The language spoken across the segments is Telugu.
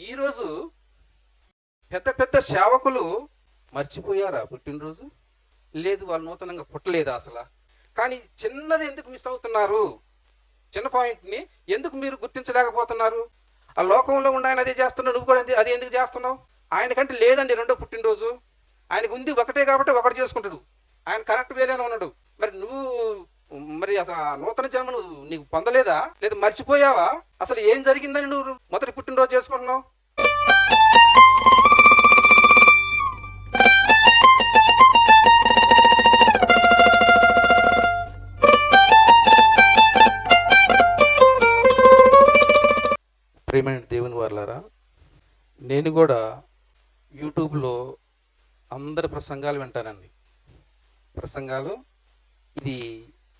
ఈరోజు పెద్ద పెద్ద సేవకులు మర్చిపోయారా పుట్టినరోజు? లేదు, వాళ్ళు నూతనంగా పుట్టలేదా అసలు? కానీ చిన్నది ఎందుకు మిస్ అవుతున్నారు? చిన్న పాయింట్ని ఎందుకు మీరు గుర్తించలేకపోతున్నారు? ఆ లోకంలో ఉండి ఆయన అదే చేస్తున్నావు, నువ్వు కూడా అదే ఎందుకు చేస్తున్నావు? ఆయనకంటే లేదండి రెండో పుట్టినరోజు. ఆయనకు ఉంది ఒకటే కాబట్టి ఒకటి చేసుకుంటాడు. ఆయన కరెక్ట్ వేలేనే ఉన్నాడు. మరి నువ్వు మరి అసలు ఆ నూతన జన్మ నీకు పొందలేదా? లేదా మర్చిపోయావా? అసలు ఏం జరిగిందని నువ్వు మొదటి పుట్టినరోజు చేసుకుంటున్నావు? ప్రియమైన దేవుని వారలారా, నేను కూడా యూట్యూబ్లో అందరి ప్రసంగాలు వింటానండి. ప్రసంగాలు ఇది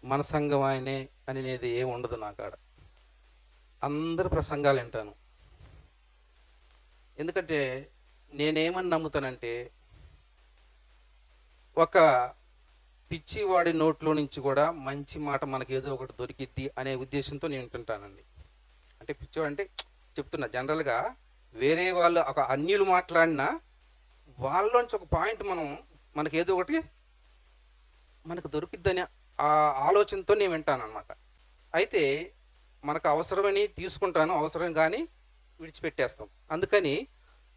మన సంఘం ఆయనే అనేది ఏమి ఉండదు నా కాడ. అందరి ప్రసంగాలు వింటాను. ఎందుకంటే నేనేమని నమ్ముతానంటే, ఒక పిచ్చివాడి నోట్లో నుంచి కూడా మంచి మాట మనకి ఏదో ఒకటి దొరికిద్ది అనే ఉద్దేశంతో నేను వింటుంటానండి. అంటే పిచ్చివాడు అంటే చెప్తున్నా, జనరల్గా వేరే వాళ్ళు ఒక అన్యులు మాట్లాడినా వాళ్ళలోంచి ఒక పాయింట్ మనకి ఏదో ఒకటి మనకు దొరికిద్దని ఆ ఆలోచనతో నేను వింటాను అనమాట. అయితే మనకు అవసరమని తీసుకుంటాను, అవసరం కానీ విడిచిపెట్టేస్తాం. అందుకని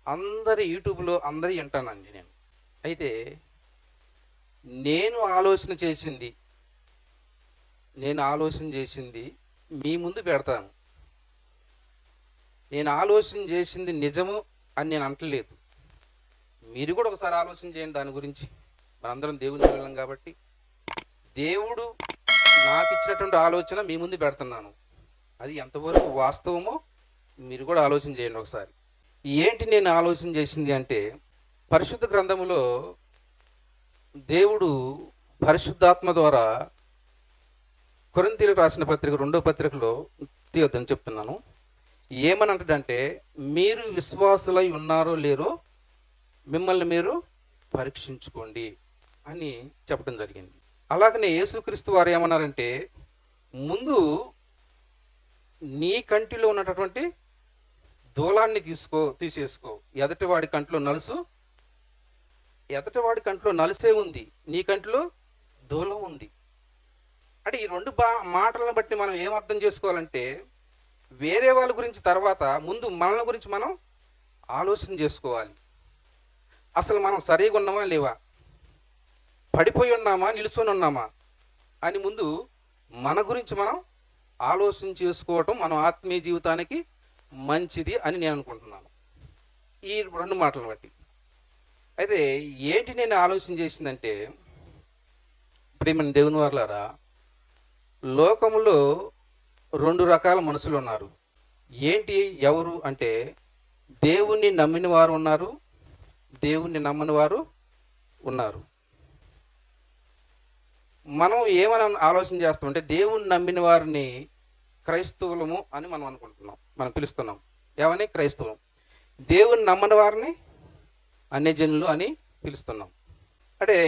అందరి యూట్యూబ్లో అందరి వింటానండి నేను. అయితే నేను ఆలోచన చేసింది మీ ముందు పెడతాను. నేను ఆలోచన చేసింది నిజము అని నేను అంటలేదు. మీరు కూడా ఒకసారి ఆలోచన చేయండి దాని గురించి. మనందరం దేవుని పిల్లలం కాబట్టి దేవుడు నాకు ఇచ్చినటువంటి ఆలోచన మీ ముందు పెడుతున్నాను. అది ఎంతవరకు వాస్తవమో మీరు కూడా ఆలోచన చేయండి ఒకసారి. ఏంటి నేను ఆలోచన చేసింది అంటే, పరిశుద్ధ గ్రంథములో దేవుడు పరిశుద్ధాత్మ ద్వారా కొరింథీయులకు రాసిన పత్రిక 2వ పత్రికలో తీయొద్దని చెప్తున్నాను. ఏమని అంటాడంటే, మీరు విశ్వాసులై ఉన్నారో లేరో మిమ్మల్ని మీరు పరీక్షించుకోండి అని చెప్పడం జరిగింది. అలాగనే యేసుక్రీస్తు వారు ఏమన్నారంటే, ముందు నీ కంటిలో ఉన్నటువంటి దూలాన్ని తీసేసుకో. ఎదటివాడి కంటిలో నలుసే ఉంది, నీ కంటిలో దూలం ఉంది. అంటే ఈ రెండు మాటలను బట్టి మనం ఏం అర్థం చేసుకోవాలంటే, వేరే వాళ్ళ గురించి తర్వాత ముందు మన గురించి మనం ఆలోచన చేసుకోవాలి. అసలు మనం సరిగా ఉన్నామా లేవా, పడిపోయి ఉన్నామా నిలుచొని ఉన్నామా అని ముందు మన గురించి మనం ఆలోచన చేసుకోవటం మన ఆత్మీయ జీవితానికి మంచిది అని నేను అనుకుంటున్నాను, ఈ రెండు మాటలను బట్టి. అయితే ఏంటి నేను ఆలోచన చేసిందంటే, ప్రియమైన దేవుని వారలారా, లోకములో 2 రకాల మనుషులు ఉన్నారు. ఏంటి ఎవరు అంటే, దేవుణ్ణి నమ్మిన వారు ఉన్నారు, దేవుణ్ణి నమ్మని వారు ఉన్నారు. మనం ఏమని ఆలోచన చేస్తామంటే, దేవుణ్ణి నమ్మిన వారిని క్రైస్తవులము అని మనం అనుకుంటున్నాం, మనం పిలుస్తున్నాం. ఏమని? క్రైస్తవం. దేవుని నమ్మని వారిని అన్యజనులు అని పిలుస్తున్నాం. అంటే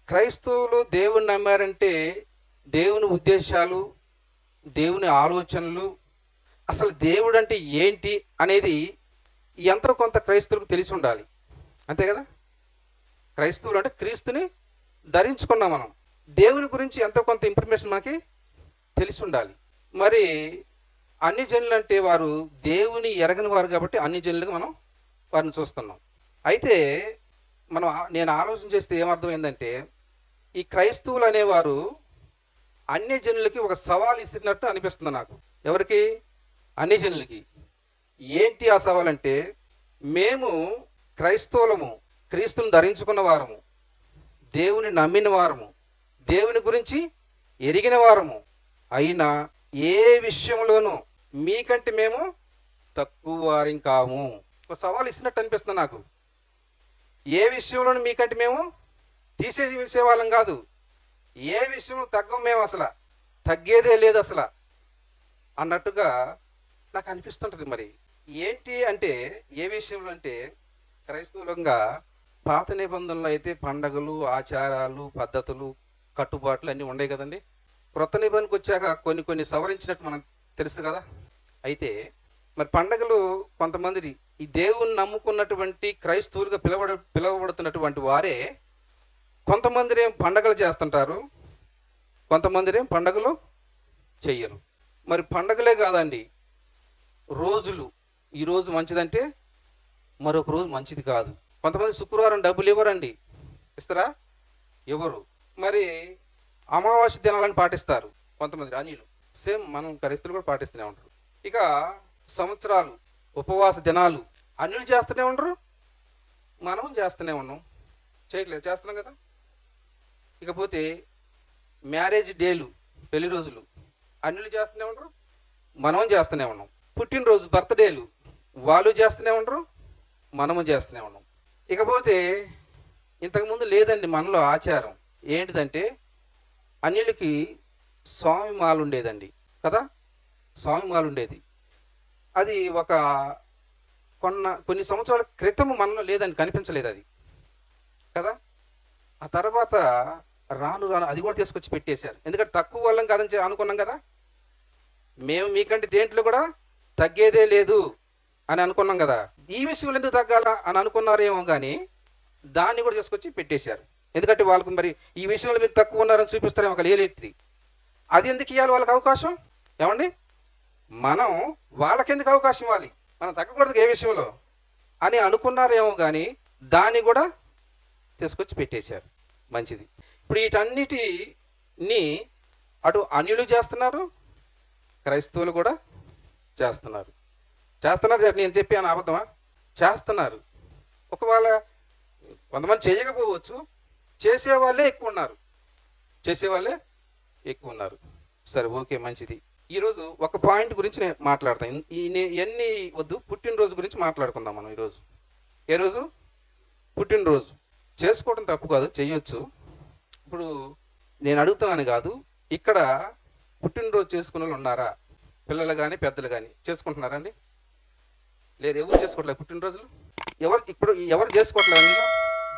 క్రైస్తవులు దేవుని నమ్మారంటే దేవుని ఉద్దేశాలు, దేవుని ఆలోచనలు, అసలు దేవుడు అంటే ఏంటి అనేది ఎంతో కొంత క్రైస్తవులకు తెలిసి ఉండాలి. అంతే కదా? క్రైస్తవులు అంటే క్రీస్తుని ధరించుకున్నాం మనం. దేవుని గురించి ఎంతో కొంత ఇన్ఫర్మేషన్ మనకి తెలిసి ఉండాలి. మరి అన్ని జనులు అంటే వారు దేవుని ఎరగని వారు కాబట్టి అన్ని జనులుగా మనం వారిని చూస్తున్నాం. అయితే నేను ఆలోచన చేస్తే ఏమర్థమైందంటే, ఈ క్రైస్తవులు అనేవారు అన్ని జనులకి ఒక సవాల్ ఇస్తున్నట్టు అనిపిస్తుంది నాకు. ఎవరికి? అన్ని జనులకి. ఏంటి ఆ సవాల్ అంటే, మేము క్రైస్తవులము, క్రీస్తుని ధరించుకున్న వారము, దేవుని నమ్మిన వారము, దేవుని గురించి ఎరిగిన వారము అయినా ఏ విషయంలోనూ మీకంటే మేము తక్కువ వారం కాము. ఒక సవాల్ ఇచ్చినట్టు అనిపిస్తుంది నాకు. ఏ విషయంలోనూ మీకంటే మేము తీసేసే వాళ్ళం కాదు, ఏ విషయంలో తగ్గం మేము, అసలు తగ్గేదే లేదు అసలు అన్నట్టుగా నాకు అనిపిస్తుంటుంది. మరి ఏంటి అంటే, ఏ విషయంలో అంటే, క్రైస్తవులంగా పాత నిబంధనలు అయితే పండగలు, ఆచారాలు, పద్ధతులు, కట్టుబాట్లు అన్నీ ఉన్నాయి కదండి. క్రొత్త నిబంధనకు వచ్చాక కొన్ని సవరించినట్టు మనకు తెలుసు కదా. అయితే మరి పండగలు కొంతమంది ఈ దేవుని నమ్ముకున్నటువంటి క్రైస్తవులుగా పిలువబడుతున్నటువంటి వారే కొంతమంది ఏం పండగలు చేస్తుంటారు, కొంతమంది ఏం పండగలు చెయ్యరు. మరి పండగలే కాదండి, రోజులు, ఈ రోజు మంచిదంటే మరొక రోజు మంచిది కాదు. కొంతమంది శుక్రవారం డబ్బులు ఇవ్వరండి, ఇస్తారా? ఇవ్వరు. మరి అమావాస్య దినాలను పాటిస్తారు కొంతమంది అన్యులు. సేమ్ మనం క్రైస్తవులు కూడా పాటిస్తూనే ఉంటారు. ఇక సంవత్సరాలు, ఉపవాస దినాలు అన్యులు చేస్తూనే ఉండరు, మనం చేస్తూనే ఉన్నాం. చేయట్లేదు, చేస్తున్నాం కదా. ఇకపోతే మ్యారేజ్ డేలు, పెళ్లి రోజులు అన్యులు చేస్తూనే ఉండరు, మనం చేస్తూనే ఉన్నాం. పుట్టినరోజు, బర్త్డేలు వాళ్ళు చేస్తూనే ఉండరు, మనము చేస్తూనే ఉన్నాం. ఇకపోతే ఇంతకుముందు లేదండి మనలో ఆచారం ఏంటిదంటే, అన్యులకి స్వామి మాల ఉండేదండి కదా, స్వామి మాల ఉండేది. అది కొన్ని సంవత్సరాల క్రితం మనలో లేదండి, కనిపించలేదు అది కదా. ఆ తర్వాత రాను రాను అది కూడా తీసుకొచ్చి పెట్టేశారు. ఎందుకంటే తక్కువ వాళ్ళం కాదని అనుకున్నాం కదా, మేము మీకంటే దేంట్లో కూడా తగ్గేదే లేదు అని అనుకున్నాం కదా. ఈ విషయంలో ఎందుకు తగ్గాల అని అనుకున్నారేమో కానీ దాన్ని కూడా తీసుకొచ్చి పెట్టేశారు. ఎందుకంటే వాళ్ళకు మరి ఈ విషయంలో మీరు తక్కువ ఉన్నారని చూపిస్తారేమో ఒక లేలేది. అది ఎందుకు ఇవ్వాలి వాళ్ళకి అవకాశం? ఏమండి, మనం వాళ్ళకెందుకు అవకాశం ఇవ్వాలి? మనం తగ్గకూడదు ఏ విషయంలో అని అనుకున్నారేమో కానీ దాన్ని కూడా తీసుకొచ్చి పెట్టేశారు. మంచిది. ఇప్పుడు వీటన్నిటిని అటు అన్యులు చేస్తున్నారు, క్రైస్తవులు కూడా చేస్తున్నారు. నేను చెప్పాను అబద్ధమా? చేస్తున్నారు. ఒకవేళ కొంతమంది చేయకపోవచ్చు, చేసేవాళ్ళే ఎక్కువ ఉన్నారు. సరే, ఓకే, మంచిది. ఈరోజు ఒక పాయింట్ గురించి నేను మాట్లాడతాను. ఇవన్నీ వద్దు, పుట్టినరోజు గురించి మాట్లాడుకుందాం మనం ఈరోజు. ఏ రోజు? పుట్టినరోజు. చేసుకోవడం తప్పు కాదు, చెయ్యొచ్చు. ఇప్పుడు నేను అడుగుతున్నాను కాదు, ఇక్కడ పుట్టినరోజు చేసుకునే వాళ్ళు ఉన్నారా? పిల్లలు కానీ పెద్దలు కానీ చేసుకుంటున్నారండి? లేదు, ఎవరు చేసుకోవట్లేదు పుట్టినరోజులు. ఎవరు చేసుకోవట్లేదు? మీరు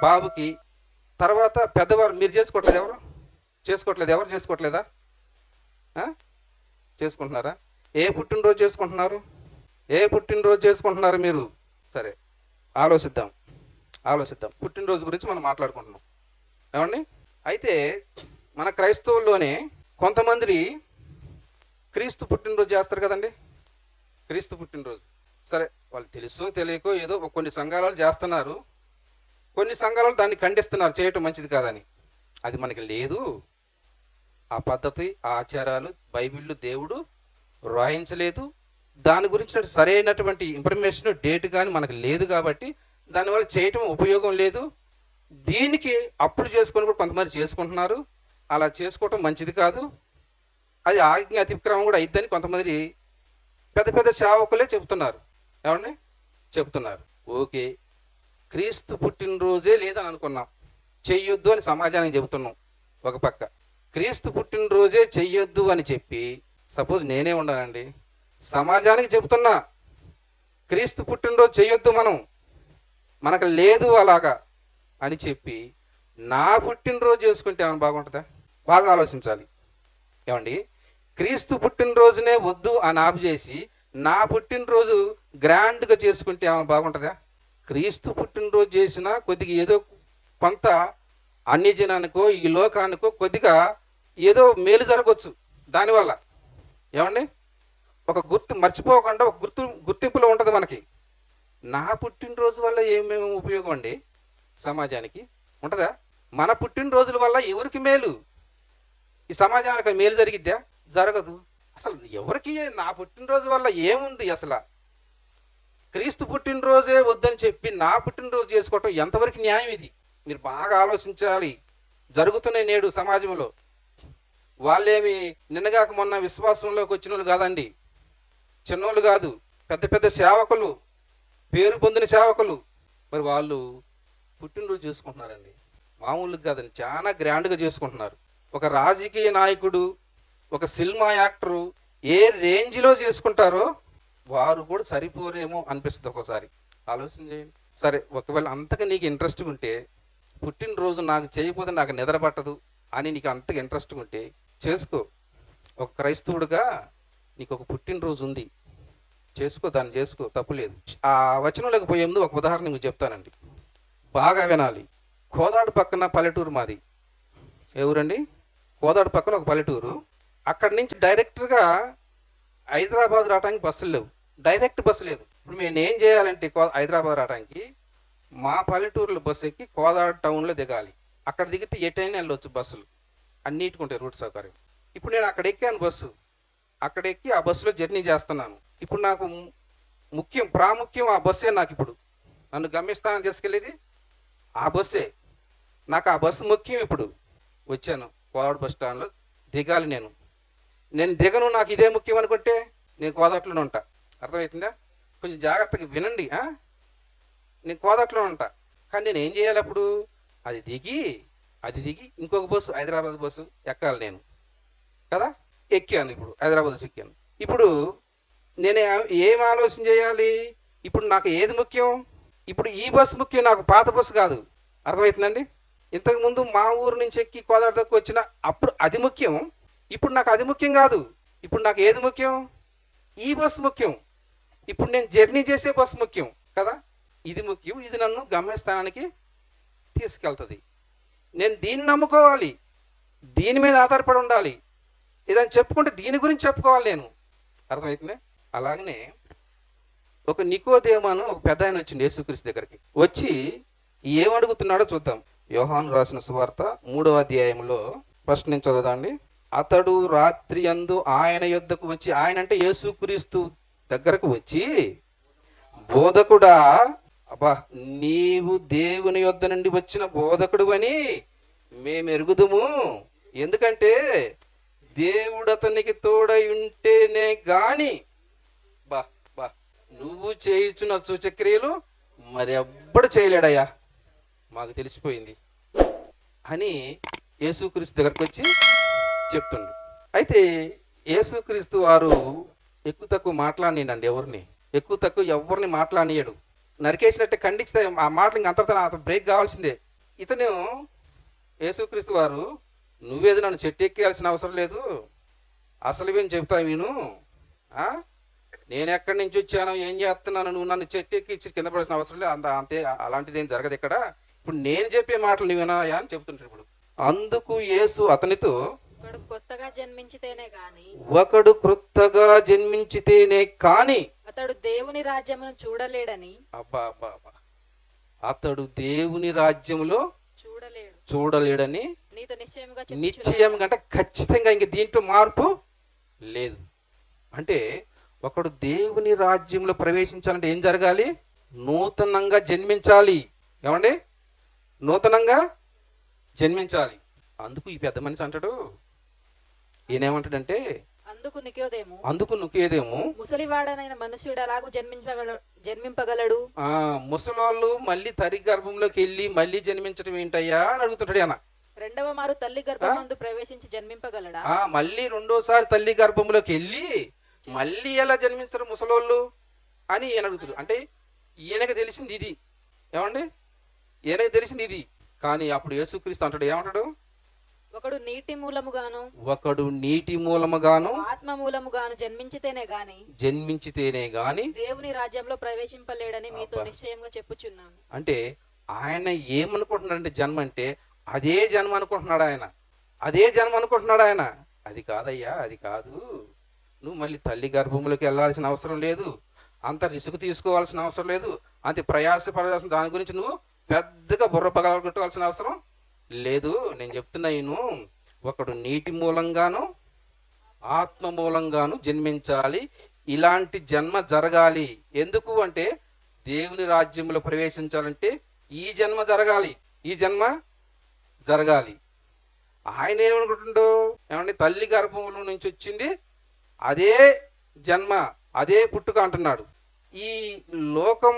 బాబుకి తర్వాత పెద్దవారు మీరు చేసుకోవట్లేదు. ఎవరు చేసుకోవట్లేదా? చేసుకుంటున్నారా? ఏ పుట్టినరోజు చేసుకుంటున్నారు మీరు? సరే, ఆలోచిద్దాం. పుట్టినరోజు గురించి మనం మాట్లాడుకుంటున్నాం. ఏమండి, అయితే మన క్రైస్తవుల్లోనే కొంతమంది క్రీస్తు పుట్టినరోజు చేస్తారు కదండి. క్రీస్తు పుట్టినరోజు సరే, వాళ్ళు తెలుసో తెలియకో ఏదో కొన్ని సంఘాలు చేస్తున్నారు, కొన్ని సంఘాలు దాన్ని ఖండిస్తున్నారు, చేయటం మంచిది కాదని. అది మనకి లేదు. ఆ పద్ధతి, ఆ ఆచారాలు బైబిల్లో దేవుడు రాయించలేదు. దాని గురించి సరైనటువంటి ఇన్ఫర్మేషన్, డేట్ కానీ మనకు లేదు. కాబట్టి దానివల్ల చేయటం ఉపయోగం లేదు. దీనికి అప్పుడు చేసుకొని కూడా కొంతమంది చేసుకుంటున్నారు. అలా చేసుకోవటం మంచిది కాదు. అది ఆజ్ఞ అతిక్రమం కూడా అయిద్దని కొంతమంది పెద్ద పెద్ద సేవకులే చెబుతున్నారు. ఏమండి, చెప్తున్నారు. ఓకే, క్రీస్తు పుట్టినరోజే లేదని అనుకున్నాం, చెయ్యొద్దు అని సమాజానికి చెబుతున్నాం. ఒక పక్క క్రీస్తు పుట్టినరోజే చెయ్యొద్దు అని చెప్పి, సపోజ్ నేనే ఉన్నానండి, సమాజానికి చెబుతున్నా క్రీస్తు పుట్టినరోజు చెయ్యొద్దు, మనకు లేదు అలాగా అని చెప్పి నా పుట్టినరోజు చేసుకుంటే ఏమైనా బాగుంటుందా? బాగా ఆలోచించాలి. ఏమండి, క్రీస్తు పుట్టినరోజునే వద్దు అని ఆపు చేసి నా పుట్టినరోజు గ్రాండ్గా చేసుకుంటే ఏమైనా బాగుంటుందా? క్రీస్తు పుట్టినరోజు చేసినా కొద్దిగా ఏదో కొంత అన్య జనానికో ఈ లోకానికో కొద్దిగా ఏదో మేలు జరగవచ్చు దానివల్ల. ఏమండి, ఒక మర్చిపోకుండా ఒక గుర్తింపులో ఉంటుంది మనకి. నా పుట్టినరోజు వల్ల ఏమేమి ఉపయోగం అండి సమాజానికి ఉంటుందా? మన పుట్టినరోజుల వల్ల ఎవరికి మేలు? ఈ సమాజానికి మేలు జరిగిద్దా? జరగదు. అసలు ఎవరికి నా పుట్టినరోజు వల్ల ఏముంది? అసలు క్రీస్తు పుట్టినరోజే వద్దని చెప్పి నా పుట్టినరోజు చేసుకోవటం ఎంతవరకు న్యాయం? ఇది మీరు బాగా ఆలోచించాలి. జరుగుతున్నాయి నేడు సమాజంలో. వాళ్ళేమి నిన్నగాక మొన్న విశ్వాసంలోకి వచ్చిన వాళ్ళు కాదండి, చిన్నోళ్ళు కాదు, పెద్ద పెద్ద సేవకులు, పేరు పొందిన సేవకులు. మరి వాళ్ళు పుట్టినరోజు చేసుకుంటున్నారండి. మామూలుగా కాదండి, చాలా గ్రాండ్గా చేసుకుంటున్నారు. ఒక రాజకీయ నాయకుడు, ఒక సినిమా యాక్టరు ఏ రేంజ్లో చేసుకుంటారో వారు కూడా సరిపోరేమో అనిపిస్తుంది ఒకసారి. ఆలోచన చేయండి. సరే, ఒకవేళ అంతగా నీకు ఇంట్రెస్ట్ ఉంటే, పుట్టినరోజు నాకు చేయకపోతే నాకు నిద్ర పట్టదు అని నీకు అంతగా ఇంట్రెస్ట్ ఉంటే చేసుకో. ఒక క్రైస్తవుడుగా నీకు ఒక పుట్టినరోజు ఉంది, చేసుకో, దాన్ని చేసుకో, తప్పులేదు. ఆ వచనంలోకి పోయే ముందు ఒక ఉదాహరణ మీకు చెప్తానండి, బాగా వినాలి. కోదాడు పక్కన పల్లెటూరు మాది. ఎవరండి? కోదాడు పక్కన ఒక పల్లెటూరు. అక్కడి నుంచి డైరెక్ట్గా హైదరాబాద్ రావడానికి బస్సులు లేవు, డైరెక్ట్ బస్సు లేదు. ఇప్పుడు మేము ఏం చేయాలంటే హైదరాబాద్ రావడానికి మా పల్లెటూరులో బస్సు ఎక్కి కోదాడు టౌన్లో దిగాలి. అక్కడ దిగితే ఎటైనా వెళ్ళొచ్చు, బస్సులు అన్నిటికి ఉంటాయి, రూట్ సౌకర్యం. ఇప్పుడు నేను అక్కడ ఎక్కాను బస్సు, అక్కడ ఎక్కి ఆ బస్సులో జర్నీ చేస్తున్నాను. ఇప్పుడు నాకు ప్రాముఖ్యం ఆ బస్సే. నాకు ఇప్పుడు నన్ను గమ్యస్థానం తీసుకెళ్ళేది ఆ బస్సే. నాకు ఆ బస్సు ముఖ్యం. ఇప్పుడు వచ్చాను కోదాడు బస్ స్టాండ్లో దిగాలి. నేను దిగను, నాకు ఇదే ముఖ్యం అనుకుంటే నేను కోదాట్లోనే ఉంటా. అర్థమవుతుందా? కొంచెం జాగ్రత్తగా వినండి. నేను కోదాట్లోనే ఉంటా. కానీ నేను ఏం చేయాలి అప్పుడు? అది దిగి ఇంకొక బస్సు, హైదరాబాద్ బస్సు ఎక్కాలి నేను కదా. ఎక్కాను, ఇప్పుడు హైదరాబాద్ బస్సు ఎక్కాను. ఇప్పుడు నేను ఏం ఆలోచన చేయాలి? ఇప్పుడు నాకు ఏది ముఖ్యం? ఇప్పుడు ఈ బస్సు ముఖ్యం, నాకు పాత బస్సు కాదు. అర్థమవుతుందండి? ఇంతకుముందు మా ఊరు నుంచి ఎక్కి కోదాడ దగ్గర వచ్చిన అప్పుడు అది ముఖ్యం. ఇప్పుడు నాకు అది ముఖ్యం కాదు. ఇప్పుడు నాకు ఏది ముఖ్యం? ఈ బస్సు ముఖ్యం. ఇప్పుడు నేను జర్నీ చేసే బస్సు ముఖ్యం కదా. ఇది ముఖ్యం, ఇది నన్ను గమ్యస్థానానికి తీసుకెళ్తుంది. నేను దీన్ని నమ్ముకోవాలి, దీని మీద ఆధారపడి ఉండాలి. ఇదని చెప్పుకుంటే దీని గురించి చెప్పుకోవాలి నేను. అర్థమవుతుంది? అలాగనే ఒక నికోదేమను ఒక పెద్ద ఆయన వచ్చింది యేసుక్రీస్తు దగ్గరికి. వచ్చి ఏమడుగుతున్నాడో చూద్దాం. యోహాను రాసిన సువార్త 3వ అధ్యాయంలో ఫస్ట్ నుంచి చదవదండి. అతడు రాత్రి యందు ఆయన యొద్దకు వచ్చి, ఆయన అంటే యేసుక్రీస్తు దగ్గరకు వచ్చి, బోధకుడా, అబ్బా నీవు దేవుని యొద్ద నుండి వచ్చిన బోధకుడు అని మేము ఎరుగుదుము. ఎందుకంటే దేవుడు అతనికి తోడై ఉంటేనే గాని నువ్వు చేయుచున్న సూచక్రియలు మరి ఎవ్వడు చేయలేడయ్యా, మాకు తెలిసిపోయింది అని యేసుక్రీస్తు దగ్గరకు వచ్చి చెప్తుండు. అయితే యేసుక్రీస్తు వారు ఎక్కువ తక్కువ మాట్లాడినండి, ఎవరిని మాట్లాడియడు. నరికేసినట్టే ఖండిస్తే ఆ మాటలు ఇంక అంతటితో బ్రేక్ కావాల్సిందే. ఇతను యేసుక్రీస్తు వారు, నువ్వేది నన్ను చెట్టు ఎక్కేయాల్సిన అవసరం లేదు, అసలు ఏం చెప్తా విను. నేను ఎక్కడి నుంచి వచ్చాను, ఏం చేస్తున్నాను, నువ్వు నన్ను చెట్టు ఎక్కి కింద పడాల్సిన అవసరం లేదు, అంతే, అలాంటిది ఏం జరగదు ఇక్కడ. ఇప్పుడు నేను చెప్పే మాటలు నువ్వు వినాయా అని చెప్తుంటారు. ఇప్పుడు అందుకు యేసు అతనితో, ఒకడు క్రొత్తగా జన్మించితేనే కాని అతడు దేవుని రాజ్యమును చూడలేడని. అతడు దేవుని రాజ్యములో చూడలేడని నిశ్చయంగా, అంటే ఖచ్చితంగా ఇంక దీంట్లో మార్పు లేదు. అంటే ఒకడు దేవుని రాజ్యంలో ప్రవేశించాలంటే ఏం జరగాలి? నూతనంగా జన్మించాలి. ఏమండి? నూతనంగా జన్మించాలి. అందుకు ఈ పెద్ద మనిషి అంటాడు, ఈయనేమంటాడంటే, అందుకు నికోదేము ముసలివాడనైన మనుషుడు అలాగూ జన్మింపగలడు. ముసలోళ్ళు మళ్ళీ తల్లి గర్భంలోకి వెళ్ళి మళ్ళీ జన్మించడం ఏంటయ్యా అని అడుగుతుంటాడు ఆయన. రెండవ మారు తల్లి గర్భమందు ప్రవేశించి జన్మింపగలడా? మళ్ళీ రెండోసారి తల్లి గర్భంలోకి వెళ్ళి మళ్ళీ ఎలా జన్మించరు ముసలోళ్ళు అని ఈయన అడుగుతాడు. అంటే ఈయనకి తెలిసింది ఇది. ఏమండి? ఈయనకి తెలిసింది ఇది. కానీ అప్పుడు యేసుక్రీస్తు అంటాడు, ఏమంటాడు? ఒకడు నీటి మూలముగాను ఆత్మ మూలముగాను జన్మించితేనే గాని దేవుని రాజ్యంలో ప్రవేశింపలేడని మీతో నిశ్చయంగా చెప్పుచున్నాను. అంటే ఆయన ఏమనుకుంటున్నాడంటే, జన్మ అంటే అదే జన్మ అనుకుంటున్నాడు ఆయన. అది కాదయ్యా, అది కాదు. నువ్వు మళ్ళీ తల్లి గర్భంలోకి వెళ్ళాల్సిన అవసరం లేదు, అంత రిసుకు తీసుకోవాల్సిన అవసరం లేదు, అంత ప్రయాసపడాల్సిన దాని గురించి నువ్వు పెద్దగా బుర్ర పగలగొట్టాల్సిన అవసరం లేదు. నేను చెప్తున్నా, ఒకడు నీటి మూలంగాను ఆత్మ మూలంగాను జన్మించాలి. ఇలాంటి జన్మ జరగాలి. ఎందుకు అంటే దేవుని రాజ్యంలో ప్రవేశించాలంటే ఈ జన్మ జరగాలి. ఆయన ఏమనుకుంటుండో, ఏమంటే తల్లి గర్భంలో నుంచి వచ్చింది అదే జన్మ, అదే పుట్టుక అంటున్నాడు. ఈ లోకం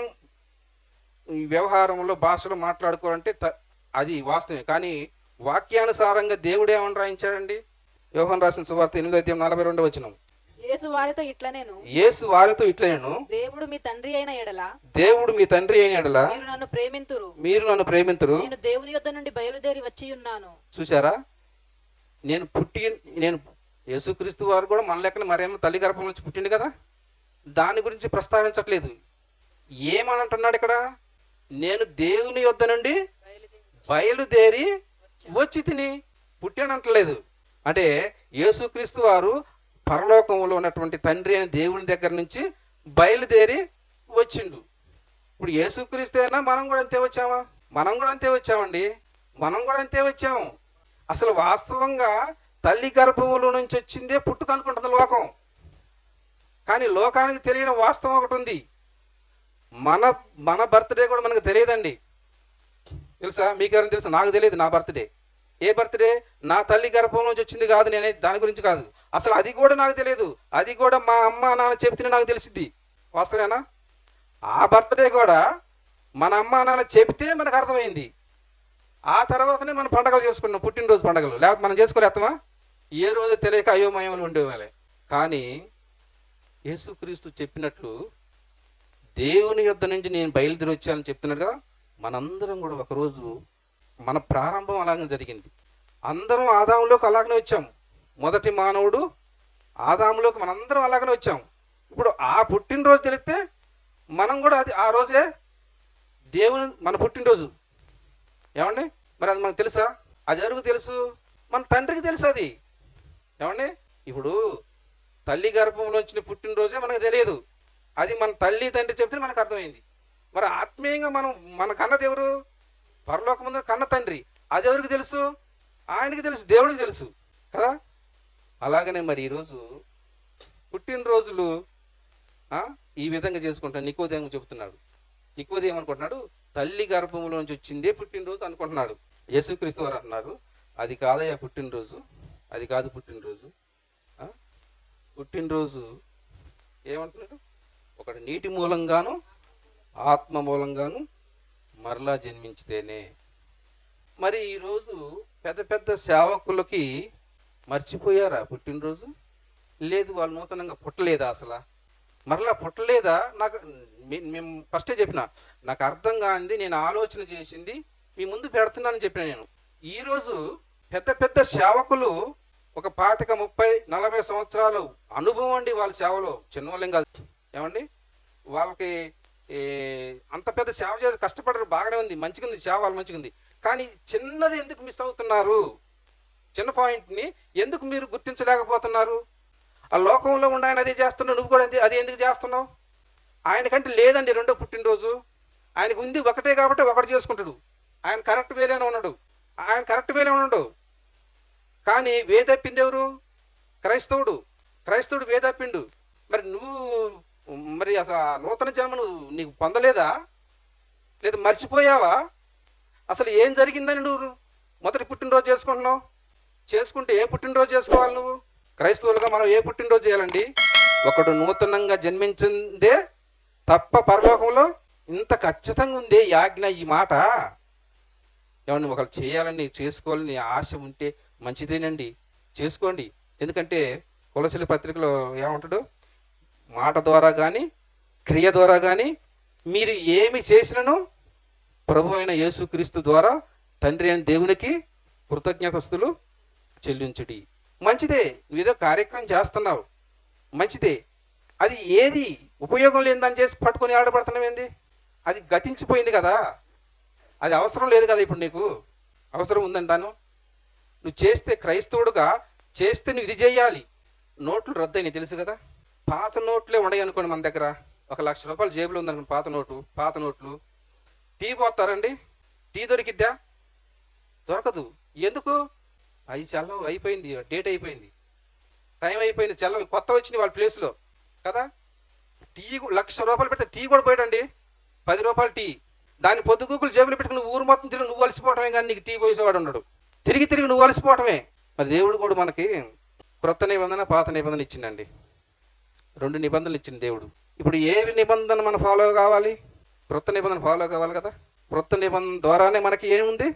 వ్యవహారంలో భాషలో మాట్లాడుకోవాలంటే అది వాస్తవమే. కానీ వాక్యానుసారంగా దేవుడు ఏమని రాయించాడండి? యోహాను రాసిన సువార్త 8:42 వచనం. యేసు వారితో ఇట్లనేను, దేవుడు మీ తండ్రి అయిన ఎడల మీరు నన్ను ప్రేమింతురు, నేను దేవుని యొద్ద నుండి బయలుదేరి వచ్చి ఉన్నాను. చూసారా? నేను యేసుక్రీస్తు వారు కూడా మన లెక్కన మరేమో తల్లి గర్భం నుంచి పుట్టిండు కదా. దాని గురించి ప్రస్తావించట్లేదు. ఏమని అంటున్నాడు ఇక్కడ? నేను దేవుని యొద్ద నుండి బయలుదేరి వచ్చి తిని పుట్టానంటలేదు. అంటే యేసుక్రీస్తు వారు పరలోకంలో ఉన్నటువంటి తండ్రి అయిన దేవుని దగ్గర నుంచి బయలుదేరి వచ్చిండు. ఇప్పుడు యేసుక్రీస్తు అయినా మనం కూడా అంతే వచ్చామా? మనం కూడా అంతే వచ్చామండి. మనం కూడా అంతే వచ్చాము. అసలు వాస్తవంగా తల్లి గర్భంలో నుంచి వచ్చిందే పుట్టుక అనుకుంటుంది లోకం. కానీ లోకానికి తెలియని వాస్తవం ఒకటి ఉంది. మన మన బర్త్డే కూడా మనకు తెలియదండి. తెలుసా? మీకెవరైనా తెలుసా? నాకు తెలియదు నా బర్త్డే. ఏ బర్త్డే? నా తల్లి గర్భం నుంచి వచ్చింది కాదు, నేనే దాని గురించి కాదు. అసలు అది కూడా నాకు తెలియదు. అది కూడా మా అమ్మ నాన్న చెబితేనే నాకు తెలిసిద్ది. వాస్తవేనా? ఆ బర్త్డే కూడా మన అమ్మ నాన్న చెబితేనే మనకు అర్థమైంది. ఆ తర్వాతనే మనం పండగలు చేసుకున్నాం, పుట్టినరోజు పండగలు. లేకపోతే మనం చేసుకోలేస్తామా? ఏ రోజు తెలియక అయోమయములు ఉండేవాళ్ళే. కానీ యేసుక్రీస్తు చెప్పినట్లు దేవుని యొద్ద నుంచి నేను బయలుదేరి వచ్చానని చెప్తున్నాడు కదా. మనందరం కూడా ఒకరోజు మన ప్రారంభం అలాగే జరిగింది. అందరం ఆదాములోకి అలాగనే వచ్చాం. మొదటి మానవుడు ఆదాములోకి మనందరం అలాగనే వచ్చాం. ఇప్పుడు ఆ పుట్టినరోజు తెలిస్తే మనం కూడా అది ఆ రోజే దేవుని మన పుట్టినరోజు. ఏమండి? మరి అది మనకు తెలుసా? అది ఎవరికి తెలుసు? మన తండ్రికి తెలుసు అది. ఏమండి? ఇప్పుడు తల్లి గర్భంలోంచిన పుట్టినరోజే మనకు తెలియదు. అది మన తల్లి తండ్రి చెప్తే మనకు అర్థమైంది. మరి ఆత్మీయంగా మనం మన కన్నది ఎవరు? పరలోకం ముందు కన్న తండ్రి. అది ఎవరికి తెలుసు? ఆయనకి తెలుసు, దేవుడికి తెలుసు కదా. అలాగనే మరి ఈరోజు పుట్టినరోజులు ఈ విధంగా చేసుకుంటాను. నికోదేము చెబుతున్నాడు. నికోదేము అనుకుంటున్నాడు తల్లి గర్భంలో నుంచి వచ్చిందే పుట్టినరోజు అనుకుంటున్నాడు. యేసుక్రీస్తు వారు అంటున్నారు అది కాదయ్యా పుట్టినరోజు, అది కాదు పుట్టినరోజు. పుట్టినరోజు ఏమంటున్నాడు? ఒకటి నీటి మూలంగాను ఆత్మ మూలంగాను మరలా జన్మించితేనే. మరి ఈరోజు పెద్ద పెద్ద సేవకులకి మర్చిపోయారా పుట్టినరోజు? లేదు, వాళ్ళు నూతనంగా పుట్టలేదా? అసలు మరలా పుట్టలేదా? నాకు మేము ఫస్టే చెప్పిన, నాకు అర్థం కానిది నేను ఆలోచన చేసింది మీ ముందు పెడుతున్నానని చెప్పిన. నేను ఈరోజు పెద్ద పెద్ద సేవకులు ఒక 25, 30, 40 సంవత్సరాలు అనుభవం అండి వాళ్ళ సేవలో. చిన్నవాళ్ళేం కాదు. ఏమండి? వాళ్ళకి అంత పెద్ద సేవ చేసి కష్టపడరు, బాగానే ఉంది, మంచిగా ఉంది సేవ, వాళ్ళు మంచిగా ఉంది. కానీ చిన్నది ఎందుకు మిస్ అవుతున్నారు? చిన్న పాయింట్ని ఎందుకు మీరు గుర్తించలేకపోతున్నారు? ఆ లోకంలో ఉండి ఆయన అదే చేస్తున్నావు, నువ్వు కూడా అది ఎందుకు చేస్తున్నావు? ఆయనకంటే లేదండి రెండో పుట్టినరోజు. ఆయనకు ఉంది ఒకటే కాబట్టి ఒకటి చేసుకుంటాడు. ఆయన కరెక్ట్ వేలేనే ఉన్నాడు. ఆయన కరెక్ట్ వేలే ఉన్నాడు. కానీ వేదప్పింది ఎవరు? క్రైస్తవుడు. క్రైస్తవుడు వేదప్పిండు. మరి నువ్వు మరి అసలు నూతన జన్మను నీకు పొందలేదా? లేదా మర్చిపోయావా? అసలు ఏం జరిగిందని నువ్వు మొదటి పుట్టినరోజు చేసుకుంటున్నావు? చేసుకుంటే ఏ పుట్టినరోజు చేసుకోవాలి నువ్వు? క్రైస్తవులుగా మనం ఏ పుట్టినరోజు చేయాలండి? ఒకడు నూతనంగా జన్మించిందే తప్ప పరలోకంలో ఇంత ఖచ్చితంగా ఉందే ఈ ఆజ్ఞ, ఈ మాట. ఏమన్నా ఒకళ్ళు చేయాలని చేసుకోవాలని ఆశ ఉంటే మంచిదేనండి, చేసుకోండి. ఎందుకంటే కొలసీల పత్రికలో ఏమంటాడు? మాట ద్వారా కానీ క్రియ ద్వారా కానీ మీరు ఏమి చేసినను ప్రభు అయిన యేసుక్రీస్తు ద్వారా తండ్రి అయిన దేవునికి కృతజ్ఞతస్తులు చెల్లించుడి. మంచిదే, నువ్వేదో కార్యక్రమం చేస్తున్నావు, మంచిదే. అది ఏది ఉపయోగం లేని దాన్ని చేసి పట్టుకొని ఆడపడుతున్నావు ఏంది? అది గతించిపోయింది కదా, అది అవసరం లేదు కదా. ఇప్పుడు నీకు అవసరం ఉందని దాన్ని నువ్వు చేస్తే, క్రైస్తవుడుగా చేస్తే నువ్వు ఇది చేయాలి. నోట్లు రద్దయినాయి తెలుసు కదా. పాత నోట్లే ఉన్నాయి అనుకోండి మన దగ్గర. 1,00,000 రూపాయలు జేబులో ఉందనుకోండి, పాత నోట్లు. టీ పోతారండి, టీ దొరికిద్దా? దొరకదు. ఎందుకు? అవి చల్లవు, అయిపోయింది, డేట్ అయిపోయింది, టైం అయిపోయింది, చల్లవు, కొత్త వచ్చింది వాళ్ళ ప్లేస్లో కదా. టీ 1,00,000 రూపాయలు పెడితే టీ కూడా పోయాడండి. 10 రూపాయలు టీ. దాన్ని పొద్దుగూకులు జేబులు పెట్టుకుని ఊరు మొత్తం తిరిగి నువ్వు అలసిపోవటమే, కానీ నీకు టీ పోయేసేవాడు ఉన్నాడు. తిరిగి నువ్వు అలసిపోవటమే. మరి దేవుడు కూడా మనకి క్రొత్త నిబంధన పాత నిబంధన ఇచ్చిందండి. 2 నిబంధనలు ఇచ్చింది దేవుడు. ఇప్పుడు ఏ నిబంధన మనం ఫాలో కావాలి? క్రొత్త నిబంధన ఫాలో కావాలి కదా. క్రొత్త నిబంధన ద్వారానే మనకి ఏముంది?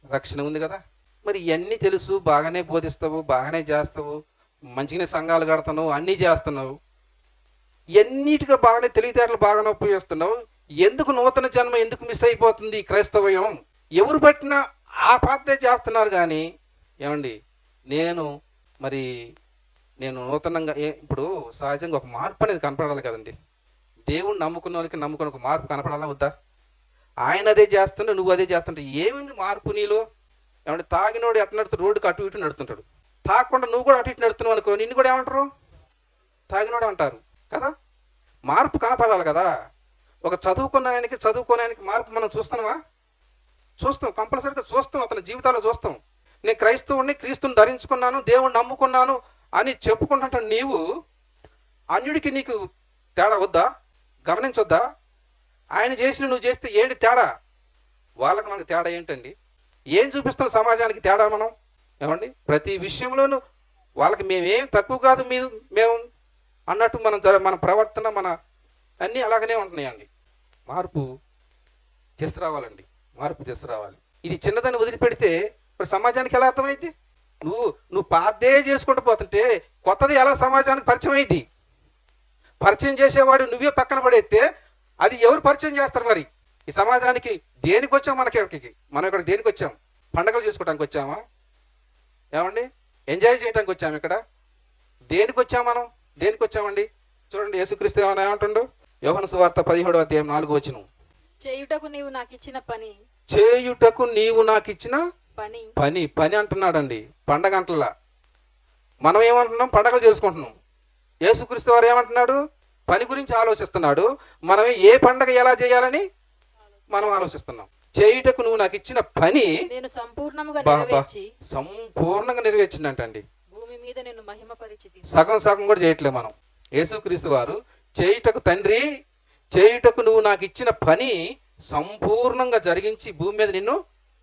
రక్షణ ఉంది కదా. మరి ఇవన్నీ తెలుసు, బాగానే బోధిస్తావు, బాగానే చేస్తావు, మంచిగానే సంఘాలు కడతావు, అన్నీ చేస్తున్నావు, ఎన్నిటిగా బాగానే తెలివితేటలు బాగానే ఉపయోగిస్తున్నావు. ఎందుకు నూతన జన్మ ఎందుకు మిస్ అయిపోతుంది? క్రైస్తవ్యం ఎవరు పట్టినా ఆ పాత్రే చేస్తున్నారు. కానీ ఏమండి, నేను మరి నేను నూతనంగా ఇప్పుడు సహజంగా ఒక మార్పు అనేది కనపడాలి కదండి. దేవుణ్ణి నమ్ముకున్న వాళ్ళకి నమ్ముకున్న ఒక మార్పు కనపడాలా వద్దా? ఆయన అదే చేస్తుంటే నువ్వు అదే చేస్తుంటే ఏమింది మార్పు నీలో? ఏమంటే తాగినోడు ఎట్లా నడుతాడు? రోడ్డుకి అటు ఇటు నడుతుంటాడు. తాగకుండా నువ్వు కూడా అటు ఇటు నడుతున్నావు అనుకో, నిన్ను కూడా ఏమంటారు? తాగినోడు అంటారు కదా. మార్పు కనపడాలి కదా. ఒక చదువుకున్నానికి మార్పు మనం చూస్తున్నావా? చూస్తాం, కంపల్సరీగా చూస్తాం, అతని జీవితాల్లో చూస్తాం. నేను క్రైస్తవుని, క్రీస్తుని ధరించుకున్నాను, దేవుణ్ణి నమ్ముకున్నాను అని చెప్పుకుంటుంటా. నీవు అన్యుడికి నీకు తేడా వద్దా? గమనించొద్దా? ఆయన చేసిన నువ్వు చేస్తే ఏంటి తేడా? వాళ్ళకి మనకు తేడా ఏంటండి? ఏం చూపిస్తాం సమాజానికి తేడా మనం? ఏమండి, ప్రతి విషయంలోనూ వాళ్ళకి మేమేం తక్కువ కాదు, మేము అన్నట్టు మన ప్రవర్తన, మన అన్నీ అలాగనే ఉంటున్నాయండి. మార్పు తీసుకురావాలండి, మార్పు తీసుకురావాలి. ఇది చిన్నదని వదిలిపెడితే ఇప్పుడు సమాజానికి ఎలా అర్థమైంది? నువ్వు పాదే చేసుకుంటూ పోతుంటే కొత్తది ఎలా సమాజానికి పరిచయం అయింది? పరిచయం చేసేవాడు నువ్వే పక్కన పడేస్తే అది ఎవరు పరిచయం చేస్తారు మరి? ఈ సమాజానికి దేనికి వచ్చాం? మనం ఇక్కడ దేనికి వచ్చాం? పండగలు చేసుకోవడానికి వచ్చామా? ఏమండి, ఎంజాయ్ చేయడానికి వచ్చాము ఇక్కడ? దేనికి వచ్చాం మనం? దేనికి వచ్చామండి? చూడండి, యేసుక్రీస్తు ఏమంటుండు? యోహాను సువార్త 17వ అధ్యాయం 4వ వచనం. చేయుటకు నీవు నాకు ఇచ్చిన పని, చేయుటకు నీవు నాకు ఇచ్చిన పని పని పని అంటున్నాడండి. పండగ అంటలా. మనం ఏమంటున్నాం? పండగలు చేసుకుంటున్నాం. యేసుక్రీస్తు వారు ఏమంటున్నాడు? పని గురించి ఆలోచిస్తున్నాడు. మనం ఏ పండగ ఎలా చేయాలని మనం ఆలోచిస్తున్నాం. చేయుటకు నువ్వు నాకు ఇచ్చిన పని నేను సంపూర్ణంగా నెరవేర్చిందంటండి. భూమి మీద నేను మహిమపరిచితి. సగం కూడా చేయట్లేదు మనం. యేసుక్రీస్తు వారు చేయుటకు తండ్రి, చేయుటకు నువ్వు నాకు ఇచ్చిన పని సంపూర్ణంగా జరిగించి భూమి మీద నిన్ను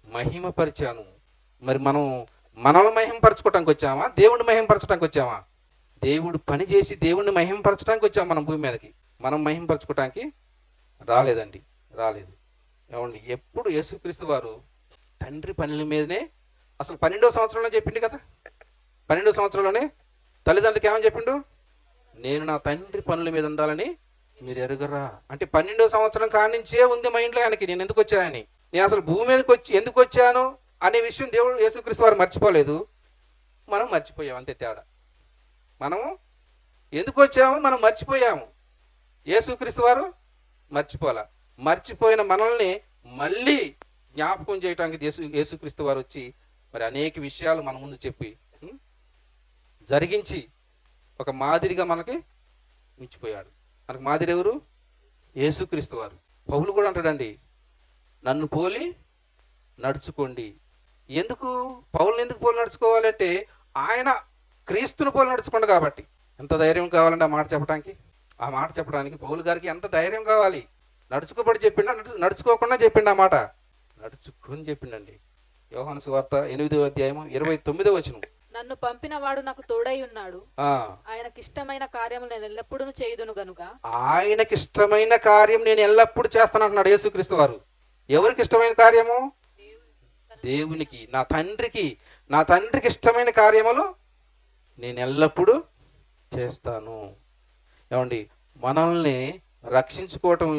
మహిమపరిచాను. మరి మనల్ని మహిమపరచుకోవటానికి వచ్చామా? దేవుడిని మహిమపరచడానికి వచ్చామా? దేవుడు పని చేసి దేవుణ్ణి మహిమపరచడానికి వచ్చాము మనం భూమి మీదకి. మనం మహిమపరచుకోవటానికి రాలేదండి, రాలేదు. ఏమండి, ఎప్పుడు యేసుక్రీస్తు వారు తండ్రి పనుల మీదనే, అసలు 12వ సంవత్సరంలో చెప్పిండు కదా. 12వ సంవత్సరంలోనే తల్లిదండ్రులకి ఏమని చెప్పిండు? నేను నా తండ్రి పనుల మీద ఉండాలని మీరు ఎరుగరా అంటే 12వ సంవత్సరం కానించే ఉంది మైండ్లో ఆయనకి, నేను ఎందుకు వచ్చానని. నేను అసలు భూమి మీదకి ఎందుకు వచ్చాను అనే విషయం దేవుడు యేసుక్రీస్తు వారు మర్చిపోలేదు. మనం మర్చిపోయాం, అంతే తేడా. మనము ఎందుకు వచ్చాము మనం మర్చిపోయాము. యేసుక్రీస్తు వారు మర్చిపోయిన మనల్ని మళ్ళీ జ్ఞాపకం చేయడానికి యేసుక్రీస్తు వారు వచ్చి మరి అనేక విషయాలు మన ముందు చెప్పి జరిగించి ఒక మాదిరిగా మనకి మించిపోయాడు. మనకు మాదిరి ఎవరు? యేసుక్రీస్తు వారు. పౌలు కూడా అంటాడండి, నన్ను పోలి నడుచుకోండి. ఎందుకు పౌలుని ఎందుకు పోలి నడుచుకోవాలంటే ఆయన క్రీస్తుని పోలి నడుచుకోండి కాబట్టి. ఎంత ధైర్యం కావాలంటే ఆ మాట చెప్పడానికి? ఆ మాట చెప్పడానికి పౌలు గారికి ఎంత ధైర్యం కావాలి? నడుచుకోబడి చెప్పిండా, నడుచుకోకుండా చెప్పిండు? ఆ మాట నడుచుకొని చెప్పిండండి. యోహాను సువార్త 8వ అధ్యాయం 29వ వచనం. నన్ను పంపిన వాడు నాకు తోడై ఉన్నాడు, ఆయనకి ఇష్టమైన కార్యం నేను ఎల్లప్పుడూ చేయుదును గనుక. ఆయనకి ఇష్టమైన కార్యం నేను ఎల్లప్పుడూ చేస్తాను అంటున్నాడు యేసుక్రీస్తు వారు. ఎవరికి ఇష్టమైన కార్యము? దేవునికి, నా తండ్రికి ఇష్టమైన కార్యములు నేను ఎల్లప్పుడూ చేస్తాను. ఏమండి, మనల్ని రక్షించుకోవటం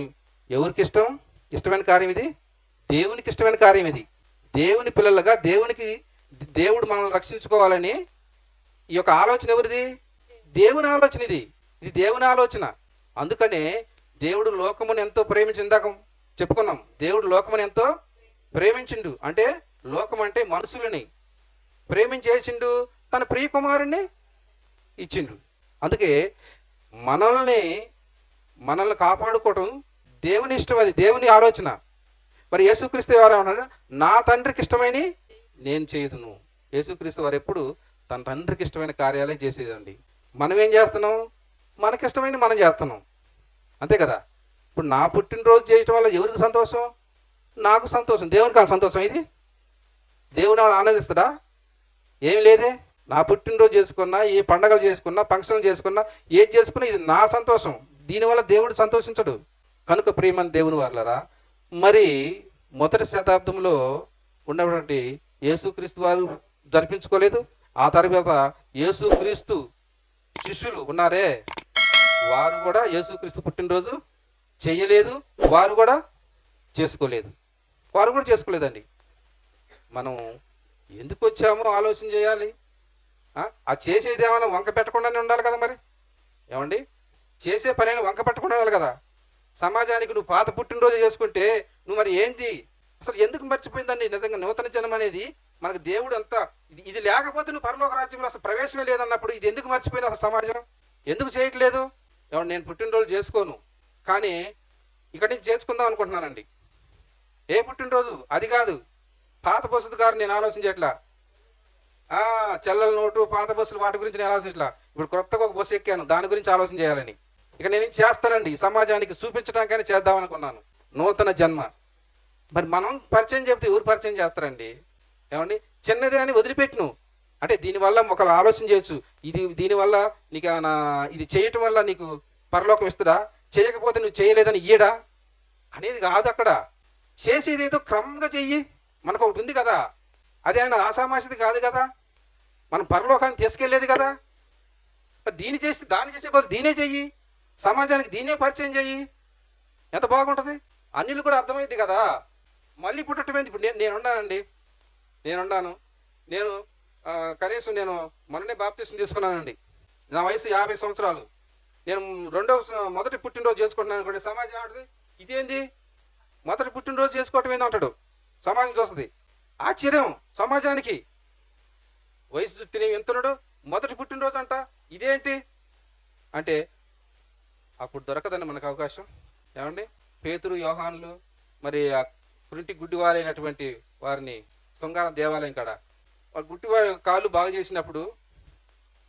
ఎవరికి ఇష్టమైన కార్యం ఇది? దేవునికి ఇష్టమైన కార్యం ఇది. దేవుని పిల్లలుగా దేవుడు మనల్ని రక్షించుకోవాలని ఈ యొక్క ఆలోచన ఎవరిది? దేవుని ఆలోచన. ఇది దేవుని ఆలోచన. అందుకనే దేవుడు లోకమును ఎంతో ప్రేమించింది. ఇందాక చెప్పుకున్నాం, దేవుడు లోకమును ఎంతో ప్రేమించిండు. అంటే లోకం అంటే మనుషులని ప్రేమించేసిండు, తన ప్రియ కుమారుణ్ణి ఇచ్చిండు. అందుకే మనల్ని కాపాడుకోవటం దేవుని ఇష్టం, అది దేవుని ఆలోచన. మరి యేసుక్రీస్తు వారు ఏమన్నాడు? నా తండ్రికి ఇష్టమైన నేను చేయదును. యేసుక్రీస్తు వారు ఎప్పుడు తన తండ్రికి ఇష్టమైన కార్యాలే చేసేదండి. మనం ఏం చేస్తున్నాం? మనకిష్టమైన మనం చేస్తున్నాం, అంతే కదా. ఇప్పుడు నా పుట్టినరోజు చేయటం వల్ల ఎవరికి సంతోషం? నాకు సంతోషం. దేవునికి ఆ సంతోషం ఇది? దేవుని ఆనందిస్తాడా? ఏమి లేదే. నా పుట్టినరోజు చేసుకున్నా, ఏ పండగలు చేసుకున్నా, ఫంక్షన్లు చేసుకున్నా, ఏది చేసుకున్నా ఇది నా సంతోషం. దీనివల్ల దేవుడు సంతోషించడు. కనుక ప్రియమైన దేవుని వారలారా, మరి మొదటి శతాబ్దంలో ఉన్నటువంటి యేసుక్రీస్తు వారు జరిపించుకోలేదు. ఆ తర్వాత యేసుక్రీస్తు శిష్యులు ఉన్నారే, వారు కూడా యేసుక్రీస్తు పుట్టినరోజు చేయలేదు, వారు కూడా చేసుకోలేదండి. మనం ఎందుకు వచ్చామో ఆలోచన చేయాలి. ఆ చేసేది ఏమైనా వంక పెట్టకుండానే ఉండాలి కదా మరి. ఏమండి, చేసే పని అయినా వంక పెట్టకుండా ఉండాలి కదా. సమాజానికి నువ్వు పాత పుట్టినరోజు చేసుకుంటే నువ్వు మరి ఏంది, అసలు ఎందుకు మర్చిపోయిందండి నిజంగా నూతన జన్మ అనేది. మనకు దేవుడు అంతా ఇది లేకపోతే నువ్వు పరలోక రాజ్యంలో అసలు ప్రవేశమే లేదన్నప్పుడు ఇది ఎందుకు మర్చిపోయింది అసలు సమాజం, ఎందుకు చేయట్లేదు. ఏమండి, నేను పుట్టినరోజు చేసుకోను, కానీ ఇక్కడి నుంచి చేసుకుందాం అనుకుంటున్నానండి. ఏ పుట్టినరోజు అది కాదు, పాత బస్సు గారు నేను ఆలోచించట్లా. చెల్లెల నోటు, పాత బస్సులు, వాటి గురించి నేను ఆలోచించట్లా. ఇప్పుడు కొత్తగా ఒక బస్సు ఎక్కాను, దాని గురించి ఆలోచన చేయాలని. ఇక నేను ఇది చేస్తానండి, సమాజానికి చూపించడానికైనా చేద్దాం అనుకున్నాను. నూతన జన్మ మరి మనం పరిచయం చెప్తే ఎవరు పరిచయం చేస్తారండి. ఏమండి, చిన్నదే అని వదిలిపెట్టును అంటే దీనివల్ల ఒకళ్ళు ఆలోచన చేయొచ్చు, దీనివల్ల నీకు ఇది చేయటం వల్ల నీకు పరలోకం ఇస్తుందా, చేయకపోతే నువ్వు చేయలేదని ఈయడా అనేది కాదు. అక్కడ చేసేది ఏదో క్రమంగా చెయ్యి. మనకు ఒకటి ఉంది కదా, అదే ఆయన ఆసామాసిది కాదు కదా, మనం పరలోకాన్ని తీసుకెళ్లేది కదా. దీన్ని చేసి దాన్ని చేసే బదులు దీనే చెయ్యి, సమాజానికి దీనే పరిచయం చెయ్యి, ఎంత బాగుంటుంది. అన్నిలు కూడా అర్థమైంది కదా. మళ్ళీ పుట్టటమేంది. ఇప్పుడు నేనున్నానండి, నేను కనీసం నేను మొన్ననే బాప్తిసం తీసుకున్నానండి. నా వయసు 50 సంవత్సరాలు. నేను మొదటి పుట్టినరోజు చేసుకుంటున్నాను అనుకోండి. సమాజం ఆడుతుంది, ఇదేంది మొదటి పుట్టినరోజు చేసుకోవటం ఏంది అంటాడు. సమాజం చూస్తుంది, ఆశ్చర్యం సమాజానికి. వయసు చూస్తే ఎంతున్నాడు, మొదటి పుట్టినరోజు అంట, ఇదేంటి అంటే అప్పుడు దొరకదండి మనకు అవకాశం. ఏమండి, పేతురు, యోహానులు, మరి ఆ కుంటి గుడ్డివారైనటువంటి వారిని శృంగారం దేవాలయం కాడ వాడు గుడ్డివారి కాళ్ళు బాగు చేసినప్పుడు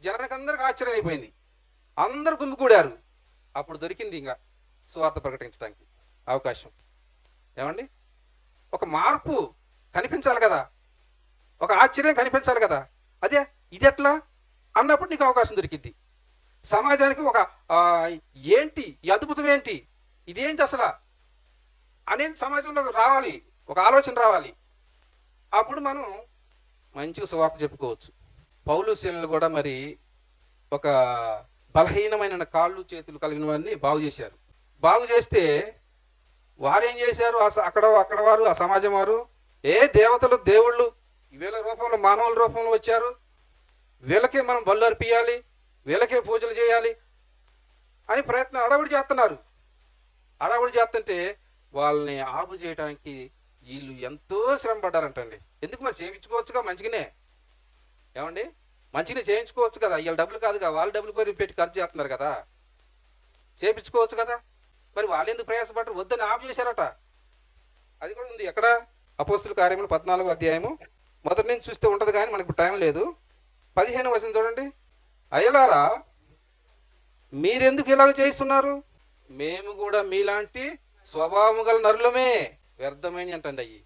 జనానికి అందరికి ఆశ్చర్యం అయిపోయింది, అందరు గుమికూడారు. అప్పుడు దొరికింది ఇంకా సువార్త ప్రకటించడానికి అవకాశం. ఏమండి, ఒక మార్పు కనిపించాలి కదా, ఒక ఆశ్చర్యం కనిపించాలి కదా. అదే ఇది ఎట్లా అన్నప్పుడు నీకు అవకాశం దొరికింది. సమాజానికి ఒక ఏంటి ఈ అద్భుతం, ఏంటి ఇదేంటి అసలు అనేది సమాజంలో రావాలి, ఒక ఆలోచన రావాలి. అప్పుడు మనం మంచిగా సువార్త చెప్పుకోవచ్చు. పౌలు శీలలు కూడా మరి ఒక బలహీనమైన కాళ్ళు చేతులు కలిగిన వారిని బాగు చేశారు. బాగు చేస్తే వారు ఏం చేశారు, అక్కడ వారు, ఆ సమాజం వారు, దేవతలు దేవుళ్ళు వీళ్ళ రూపంలో, మానవుల రూపంలో వచ్చారు, వీళ్ళకే మనం బళ్ళు అర్పియాలి, వీళ్ళకే పూజలు చేయాలి అని ప్రయత్నం అడవుడు చేస్తున్నారు. అడవుడు చేస్తుంటే వాళ్ళని ఆపు చేయడానికి వీళ్ళు ఎంతో శ్రమ పడ్డారంటండి. ఎందుకు మరి చేయించుకోవచ్చుగా మంచిగానే. ఏమండి, మంచిగానే చేయించుకోవచ్చు కదా, వీళ్ళ డబ్బులు కాదుగా, వాళ్ళ డబ్బులు పెట్టి ఖర్చు చేస్తున్నారు కదా, చేయించుకోవచ్చు కదా. మరి వాళ్ళు ఎందుకు ప్రయాసపడ్డారు, వద్దని ఆపు చేశారట. అది కూడా ఉంది ఎక్కడ, అపోస్తుల కార్యములు 14వ అధ్యాయము మొదటి నుంచి చూస్తే ఉంటుంది, కానీ మనకు టైం లేదు. 15వ వచనం చూడండి. అయ్యలారా, మీరెందుకు ఇలాగ చేస్తున్నారు, మేము కూడా మీలాంటి స్వభావం గల నరులమే, వ్యర్థమని అంటండి అయ్యి.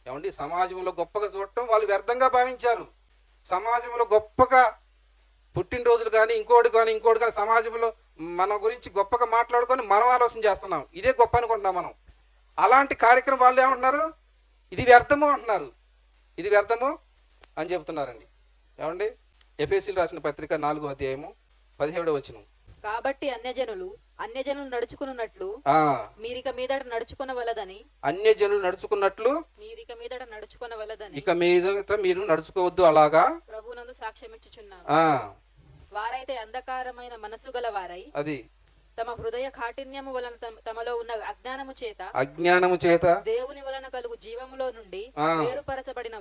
ఏమండి, సమాజంలో గొప్పగా చూడటం వాళ్ళు వ్యర్థంగా భావించారు. సమాజంలో గొప్పగా పుట్టినరోజులు కానీ ఇంకోటి కానీ సమాజంలో మన గురించి గొప్పగా మాట్లాడుకొని మనం ఆలోచన చేస్తున్నాం, ఇదే గొప్ప అనుకుంటున్నాం మనం. అలాంటి కార్యక్రమం వాళ్ళు ఏమంటున్నారు, ఇది వ్యర్థము అంటున్నారు, ఇది వ్యర్థము అని చెబుతున్నారండి. ఏమండి, ఎఫెసీయులకు రాసిన పత్రిక 4వ అధ్యాయము 17వ వచనం. కాబట్టి అన్యజనులు నడుచుకున్నట్లు మీరిక మీదట నడుచుకొనవలదని, అన్యజనులు నడుచుకున్నట్లు మీరిక మీదట నడుచుకొనవలదని, ఇక మీదట మీరు నడుచుకోవద్దు అలాగా ప్రభువునందు సాక్ష్యమిచ్చుచున్నారు. వారైతే అంధకారమైన మనసు గల వారై, అది తమ హృదయ కాఠిన్యము వలన తమలో ఉన్న అజ్ఞానము చేత దేవుని వలన కలుగు జీవములో నుండి వేరుపరచబడిన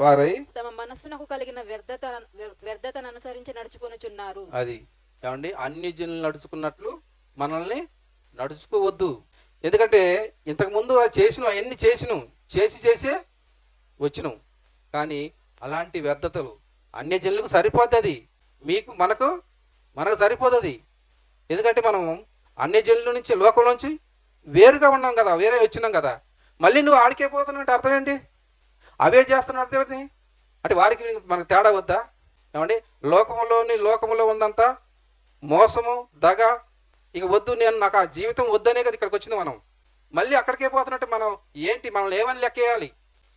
వారై తమ మనస్సునకు కలిగిన వ్యర్థతను అనుసరించి నడుచుకొనుచున్నారు. అది ఏమండి, అన్ని జనులు నడుచుకున్నట్లు మనల్ని నడుచుకోవద్దు. ఎందుకంటే ఇంతకుముందు అవన్నీ చేసే వచ్చినాం, కానీ అలాంటి వ్యర్థతలు అన్య జనులకు సరిపోతుంది, మనకు సరిపోతుంది. ఎందుకంటే మనం అన్య జనుల నుంచి, లోకం నుంచి వేరుగా ఉన్నాం కదా, వేరే వచ్చినాం కదా. మళ్ళీ నువ్వు ఆడికే పోతున్నావు అంటే అర్థం ఏంటి, అవే చేస్తున్నావు అర్థం ఏంటి అంటే వారికి మనకు తేడా వద్దా. ఏమండి, లోకంలో ఉందంతా మోసము, దగ, ఇక వద్దు, నాకు ఆ జీవితం వద్దనే కదా ఇక్కడికి వచ్చింది. మనం మళ్ళీ అక్కడికే పోతున్నట్టు మనం ఏంటి, మనల్ని ఏమని లెక్కేయాలి.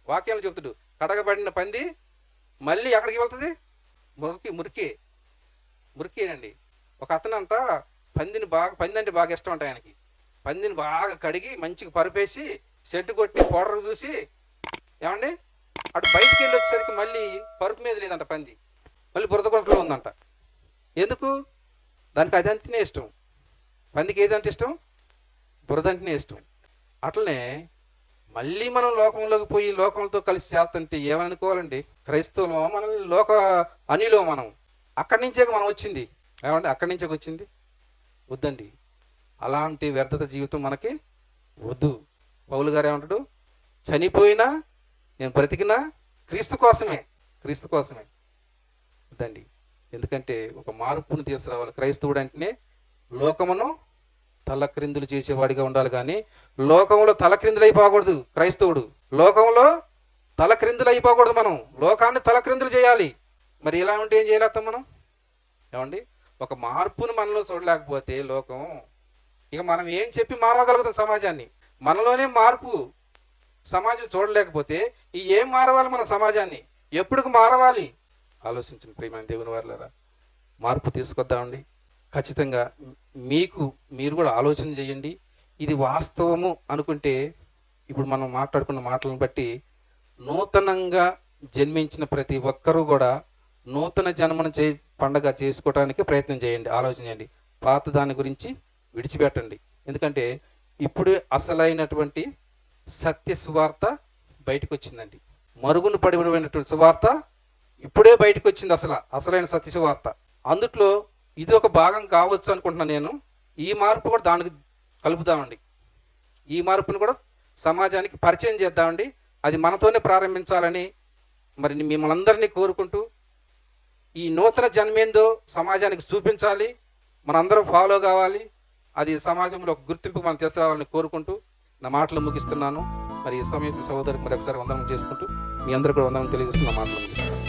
వాక్యాలు చెబుతుడు, కడగబడిన పంది మళ్ళీ ఎక్కడికి వెళ్తుంది, మురికేనండి. ఒక అతనంట పంది అంటే బాగా ఇష్టం అంట ఆయనకి. పందిని బాగా కడిగి మంచిగా పరుపేసి సెంటు కొట్టి పౌడర్ చూసి, ఏమండి, అటు బయటికి వెళ్ళి వచ్చేసరికి మళ్ళీ పరుపు మీద లేదంట పంది. మళ్ళీ బురద గుంటలో ఉందంట. ఎందుకు? దానికి అది అంటేనే ఇష్టం. పందికి ఏదంటే ఇష్టం? బురద అంటేనే ఇష్టం. అట్లనే మళ్ళీ మనం లోకంలోకి పోయి లోకంతో కలిసి చేస్తుంటే ఏమని అనుకోవాలండి? క్రైస్తవులు మనల్ని లోక అనిలో మనం అక్కడి నుంచే మనం వచ్చింది. ఏమంటే అక్కడి నుంచే వచ్చింది వద్దండి. అలాంటి వ్యర్థత జీవితం మనకి వద్దు. పౌలు గారు ఏమంటాడు? చనిపోయినా నేను బ్రతికినా క్రీస్తు కోసమే, క్రీస్తు కోసమే. వద్దండి. ఎందుకంటే ఒక మార్పును తీసుకురావాలి. క్రైస్తవుడు అంటేనే లోకమును తలక్రిందులు చేసేవాడిగా ఉండాలి, కానీ లోకంలో తలక్రిందులు అయిపోకూడదు. క్రైస్తవుడు లోకంలో తలక్రిందులు అయిపోకూడదు. మనం లోకాన్ని తలక్రిందులు చేయాలి. మరి ఇలా ఉంటే ఏం చేయలేస్తాం మనం? ఏమండి? ఒక మార్పును మనలో చూడలేకపోతే లోకం ఇక మనం ఏం చెప్పి మారవగలుగుతాం సమాజాన్ని? మనలోనే మార్పు సమాజం చూడలేకపోతే ఈ ఏం మారవాలి? మన సమాజాన్ని ఎప్పుడు మారవాలి? ఆలోచించిన ప్రియమైన దేవుని వారలారా, మార్పు తీసుకొద్దామండి. ఖచ్చితంగా మీరు కూడా ఆలోచన చేయండి. ఇది వాస్తవము అనుకుంటే ఇప్పుడు మనం మాట్లాడుకున్న మాటలను బట్టి నూతనంగా జన్మించిన ప్రతి ఒక్కరూ కూడా నూతన జన్మను పండగ చేసుకోవడానికి ప్రయత్నం చేయండి. ఆలోచన చేయండి. పాత దాని గురించి విడిచిపెట్టండి. ఎందుకంటే ఇప్పుడు అసలైనటువంటి సత్య సువార్త బయటకు వచ్చిందండి. మరుగున పడిపోయినటువంటి సువార్త ఇప్పుడే బయటకు వచ్చింది. అసలైన సత్య సువార్త. అందుట్లో ఇది ఒక భాగం కావచ్చు అనుకుంటున్నాను నేను. ఈ మార్పు కూడా దానికి కలుపుదామండి. ఈ మార్పును కూడా సమాజానికి పరిచయం చేద్దామండి. అది మనతోనే ప్రారంభించాలని మరి మిమ్మల్ని అందరినీ కోరుకుంటూ, ఈ నూతన జన్మేందో సమాజానికి చూపించాలి, మనందరం ఫాలో కావాలి, అది సమాజంలో ఒక గుర్తింపు మనం తీసుకురావాలని కోరుకుంటూ నా మాటలు ముగిస్తున్నాను. మరి ఈ సమయంలో సహోదరికి మరి ఒకసారి వందనం చేసుకుంటూ మీ అందరూ కూడా వందనం తెలియజేస్తున్న మాటలు ముగిస్తున్నాను.